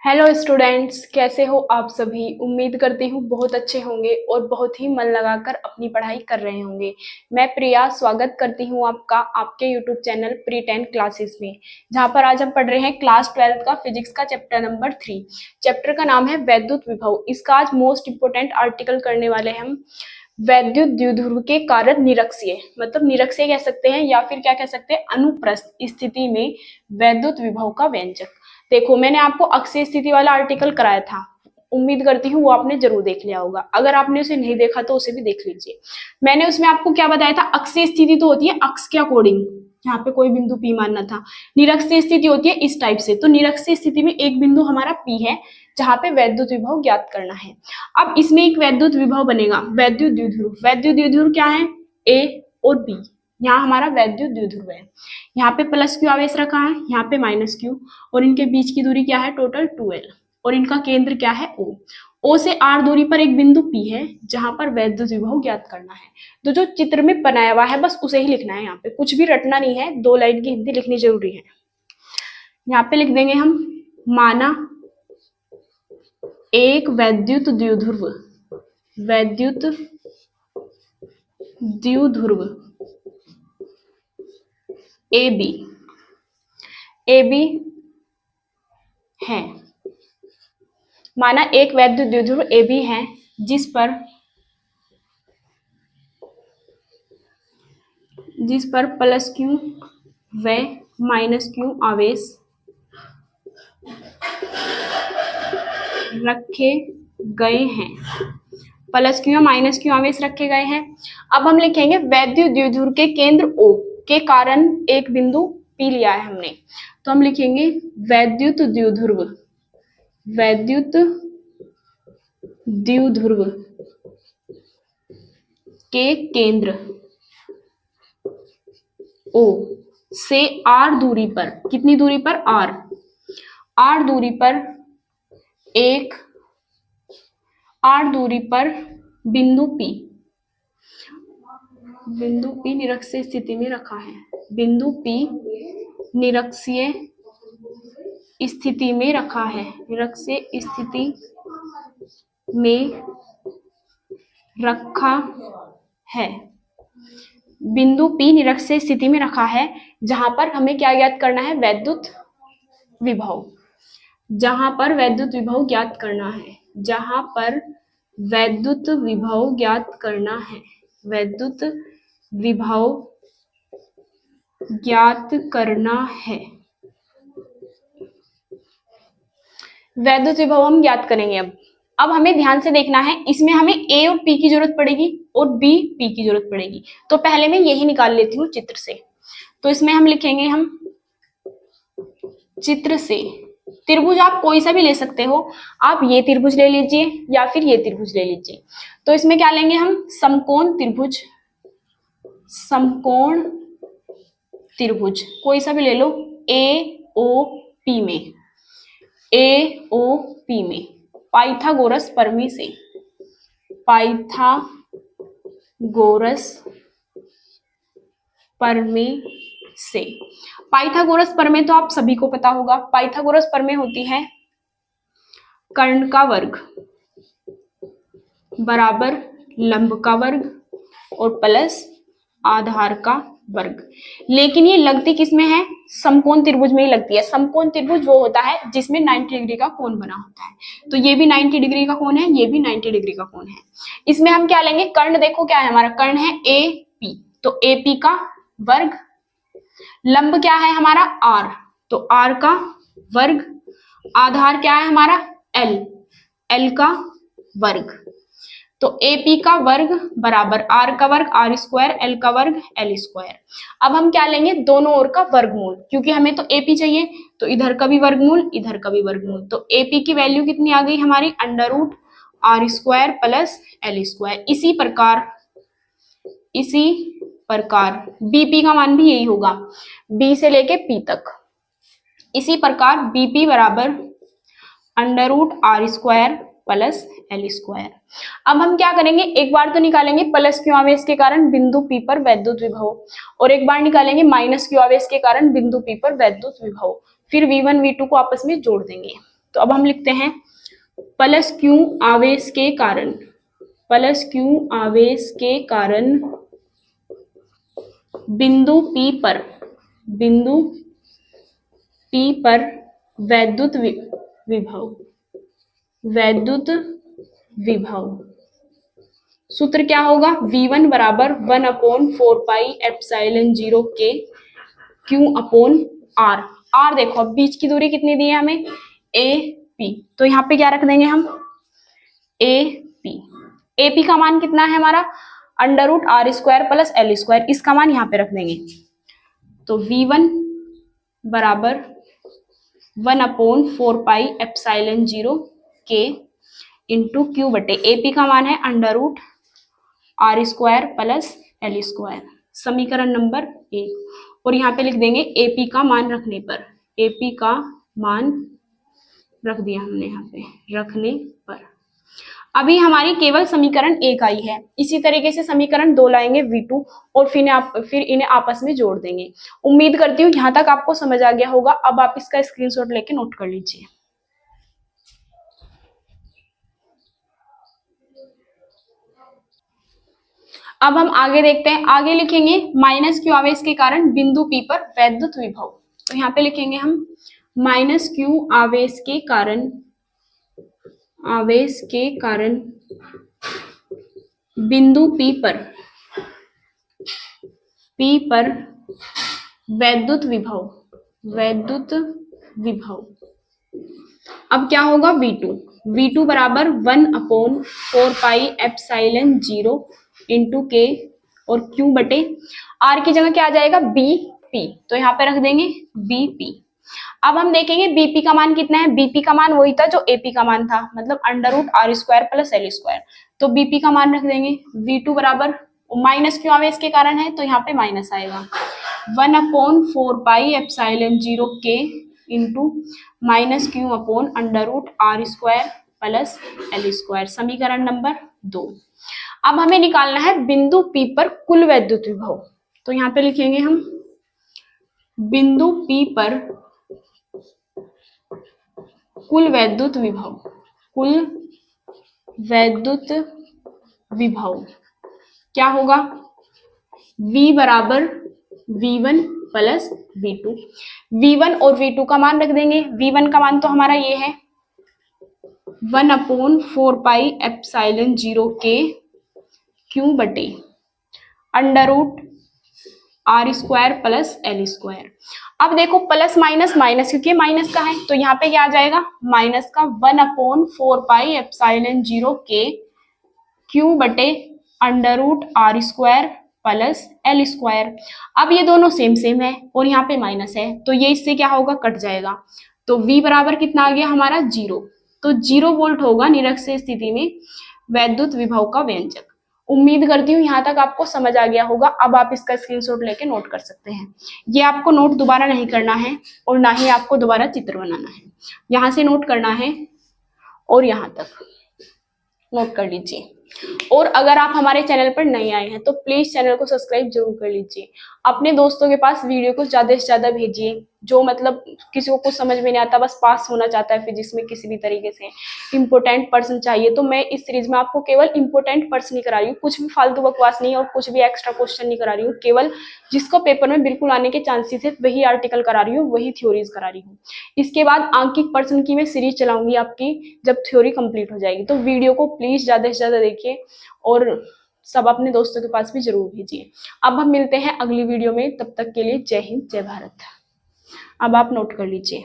Hello students, कैसे हो आप सभी। उम्मीद करती हूँ बहुत अच्छे होंगे और बहुत ही मन लगाकर अपनी पढ़ाई कर रहे होंगे। मैं प्रिया स्वागत करती हूँ आपका आपके यूट्यूब चैनल प्री 10 क्लासेस में, जहाँ पर आज हम पढ़ रहे हैं क्लास 12 का फिजिक्स का चैप्टर नंबर 3। चैप्टर का नाम है वैद्युत विभव। इसका आज मोस्ट इंपोर्टेंट आर्टिकल करने वाले हैं हम। वैद्युत द्विध्रुव के कारण निरक्षीय, मतलब निरक्षीय कह सकते हैं या फिर क्या कह सकते हैं, अनुप्रस्थ स्थिति में वैद्युत विभव का व्यंजक। देखो, मैंने आपको अक्षीय स्थिति वाला आर्टिकल कराया था, उम्मीद करती हूँ वो आपने जरूर देख लिया होगा। अगर आपने उसे नहीं देखा तो उसे भी देख लीजिए। मैंने उसमें आपको क्या बताया था, अक्षीय स्थिति तो होती है अक्ष के अकॉर्डिंग, यहाँ पे कोई बिंदु P मानना था। निरक्षीय स्थिति होती है इस टाइप से। तो निरक्षीय स्थिति में एक बिंदु हमारा P है जहाँ पे वैद्युत विभव ज्ञात करना है। अब इसमें एक वैद्युत विभव बनेगा, वैद्युत द्विध्रुव। वैद्युत द्विध्रुव क्या है, A और B। यहाँ हमारा वैद्युत द्विध्रुव है। यहाँ पे प्लस क्यू आवेश रखा है, यहाँ पे माइनस क्यू, और इनके बीच की दूरी क्या है, टोटल 2l, और इनका केंद्र क्या है, O। O से R दूरी पर एक बिंदु P है जहां पर वैद्युत विभव ज्ञात करना है। तो जो चित्र में बनाया हुआ है बस उसे ही लिखना है, यहाँ पे कुछ भी रटना नहीं है। 2 लाइन की हिंदी लिखनी जरूरी है। यहाँ पे लिख देंगे हम, माना एक वैद्युत द्विध्रुव, वैद्युत द्विध्रुव AB है। माना एक वैद्युत द्विध्रुव AB है जिस पर प्लस क्यू व माइनस क्यू आवेश रखे गए हैं। प्लस क्यू या माइनस क्यू आवेश रखे गए हैं। अब हम लिखेंगे वैद्युत द्विध्रुव के केंद्र O के कारण एक बिंदु P लिया है हमने। तो हम लिखेंगे वैद्युत द्विध्रुव, वैद्युत द्विध्रुव के केंद्र O से R दूरी पर, कितनी दूरी पर, R दूरी पर बिंदु P, बिंदु P निरक्षीय स्थिति में रखा है। बिंदु P निरक्षीय स्थिति में रखा है, निरक्षीय स्थिति में रखा है। बिंदु P निरक्षीय स्थिति में रखा है जहां पर हमें क्या ज्ञात करना है, वैद्युत विभव। जहां पर वैद्युत विभव ज्ञात करना है, जहां पर वैद्युत विभव ज्ञात करना है, वैद्युत विभव ज्ञात करना है। वैद्युत विभव हम ज्ञात करेंगे। अब हमें ध्यान से देखना है, इसमें हमें A और P की जरूरत पड़ेगी और B P की जरूरत पड़ेगी। तो पहले मैं यही निकाल लेती हूँ चित्र से। तो इसमें हम लिखेंगे, हम चित्र से त्रिभुज आप कोई सा भी ले सकते हो। आप ये त्रिभुज ले लीजिए या फिर ये त्रिभुज ले लीजिए। तो इसमें क्या लेंगे हम, समकोण त्रिभुज, समकोण त्रिभुज कोई सा भी ले लो। AOP में, AOP में पाइथागोरस प्रमेय से, पाइथागोरस प्रमेय से। पाइथागोरस प्रमेय तो आप सभी को पता होगा। पाइथागोरस प्रमेय होती है कर्ण का वर्ग बराबर लंब का वर्ग और प्लस आधार का वर्ग। लेकिन ये लगती किसमें है, समकोण त्रिभुज में ही लगती है। समकोण त्रिभुज वो होता है जिसमें 90 डिग्री का कोण बना होता है। तो ये भी 90 डिग्री का कोण है, ये भी 90 डिग्री का कोण है। इसमें हम क्या लेंगे, कर्ण देखो क्या है, हमारा कर्ण है AP, तो AP का वर्ग, लंब क्या है हमारा R, तो R का वर्ग, आधार क्या है हमारा L का वर्ग। तो AP का वर्ग बराबर R का वर्ग R स्क्वायर, L का वर्ग L स्क्वायर। अब हम क्या लेंगे, दोनों ओर का वर्गमूल, क्योंकि हमें तो AP चाहिए, तो इधर का भी वर्गमूल इधर का भी वर्गमूल। तो AP की वैल्यू कितनी आ गई हमारी, under root R square plus L square. इसी प्रकार BP का मान भी यही होगा, B से लेके P तक। इसी प्रकार BP बराबर under root R square plus L square. अब हम क्या करेंगे, एक बार तो निकालेंगे प्लस क्यू आवेश के कारण बिंदु P पर वैद्युत विभव, और एक बार निकालेंगे माइनस क्यू आवेश के कारण बिंदु P पर वैद्युत विभव। फिर V1 V2 को आपस में जोड़ देंगे। तो अब हम लिखते हैं प्लस क्यू आवेश के कारण, प्लस क्यू आवेश के कारण बिंदु P पर, बिंदु P पर वैद्युत विभव, वैद्युत विभव सूत्र क्या होगा, V1 बराबर 1/4πε0 के Q अपॉन R। R देखो अब बीच की दूरी कितनी दी है हमें, AP, तो यहाँ पे क्या रख देंगे हम, AP। AP का मान कितना है हमारा, √R² प्लस L², इसका मान यहाँ पे रख देंगे। तो V1 बराबर 1/4πε0 के इंटू Q बटे AP का मान है √R² प्लस L², समीकरण नंबर 1। और यहाँ पे लिख देंगे AP का मान रखने पर, AP का मान रख दिया हमने यहाँ पे रखने पर। अभी हमारी केवल समीकरण 1 आई है, इसी तरीके से समीकरण 2 लाएंगे V2 और फिर इन्हें आपस में जोड़ देंगे। उम्मीद करती हूँ यहाँ तक आपको समझ आ गया होगा। अब आप इसका स्क्रीनशॉट लेके नोट कर लीजिए। अब हम आगे देखते हैं, आगे लिखेंगे माइनस क्यू आवेश के कारण बिंदु P पर वैद्युत विभव। तो यहाँ पे लिखेंगे हम माइनस क्यू आवेश के कारण, आवेश के कारण बिंदु P पर वैद्युत विभव, वैद्युत विभव। अब क्या होगा V2 बराबर 1/4πε0 इंटू के और Q बटे R की जगह क्या आ जाएगा BP, तो यहाँ पे रख देंगे BP। अब हम देखेंगे BP का मान कितना है, BP का मान वही था जो AP का मान था, मतलब √R² प्लस L², तो BP का मान रख देंगे। V2 बराबर माइनस क्यू आवेश के कारण है तो यहाँ पे माइनस आएगा 1/4πε0 के into minus Q upon √R² plus L², समीकरण नंबर 2। अब हमें निकालना है बिंदु P पर कुल वैद्युत विभव। तो यहाँ पे लिखेंगे हम बिंदु P पर कुल वैद्युत विभव, कुल वैद्युत विभव क्या होगा, V बराबर V1 प्लस V2। V1 और V2 का मान रख देंगे। V1 का मान तो हमारा ये है 1/4πε0 के Q बटे √R² प्लस L²। अब देखो प्लस माइनस माइनस, क्योंकि माइनस का है तो यहाँ पे क्या आ जाएगा, माइनस का 1/4πε0 के Q बटे √R² प्लस L²। अब ये दोनों सेम सेम है और यहाँ पे माइनस है तो ये इससे क्या होगा, कट जाएगा। तो V बराबर कितना आ गया हमारा 0, तो 0 वोल्ट होगा निरक्षीय स्थिति में वैद्युत विभव का व्यंजक। उम्मीद करती हूँ यहाँ तक आपको समझ आ गया होगा। अब आप इसका स्क्रीनशॉट लेके नोट कर सकते हैं। ये आपको नोट दोबारा नहीं करना है और ना ही आपको दोबारा चित्र बनाना है, यहाँ से नोट करना है और यहाँ तक नोट कर लीजिए। और अगर आप हमारे चैनल पर नए आए हैं तो प्लीज चैनल को सब्सक्राइब जरूर कर लीजिए। अपने दोस्तों के पास वीडियो को ज्यादा से ज्यादा भेजिए, जो मतलब किसी को कुछ समझ में नहीं आता, बस पास होना चाहता है फिजिक्स में किसी भी तरीके से, इंपोर्टेंट पर्सन चाहिए। तो मैं इस सीरीज में आपको केवल इंपोर्टेंट पर्सन ही करा रही हूँ, कुछ भी फालतू बकवास नहीं और कुछ भी एक्स्ट्रा क्वेश्चन नहीं करा रही हूँ। केवल जिसको पेपर में बिल्कुल आने के चांसेस है वही आर्टिकल करा रही हूँ, वही थ्योरीज करा रही हूँ। इसके बाद आंकिक पर्सन की मैं सीरीज चलाऊंगी आपकी, जब थ्योरी कंप्लीट हो जाएगी। तो वीडियो को प्लीज ज्यादा से ज्यादा देखिए और सब अपने दोस्तों के पास भी जरूर भेजिए। अब हम मिलते हैं अगली वीडियो में, तब तक के लिए जय हिंद जय भारत। अब आप नोट कर लीजिए।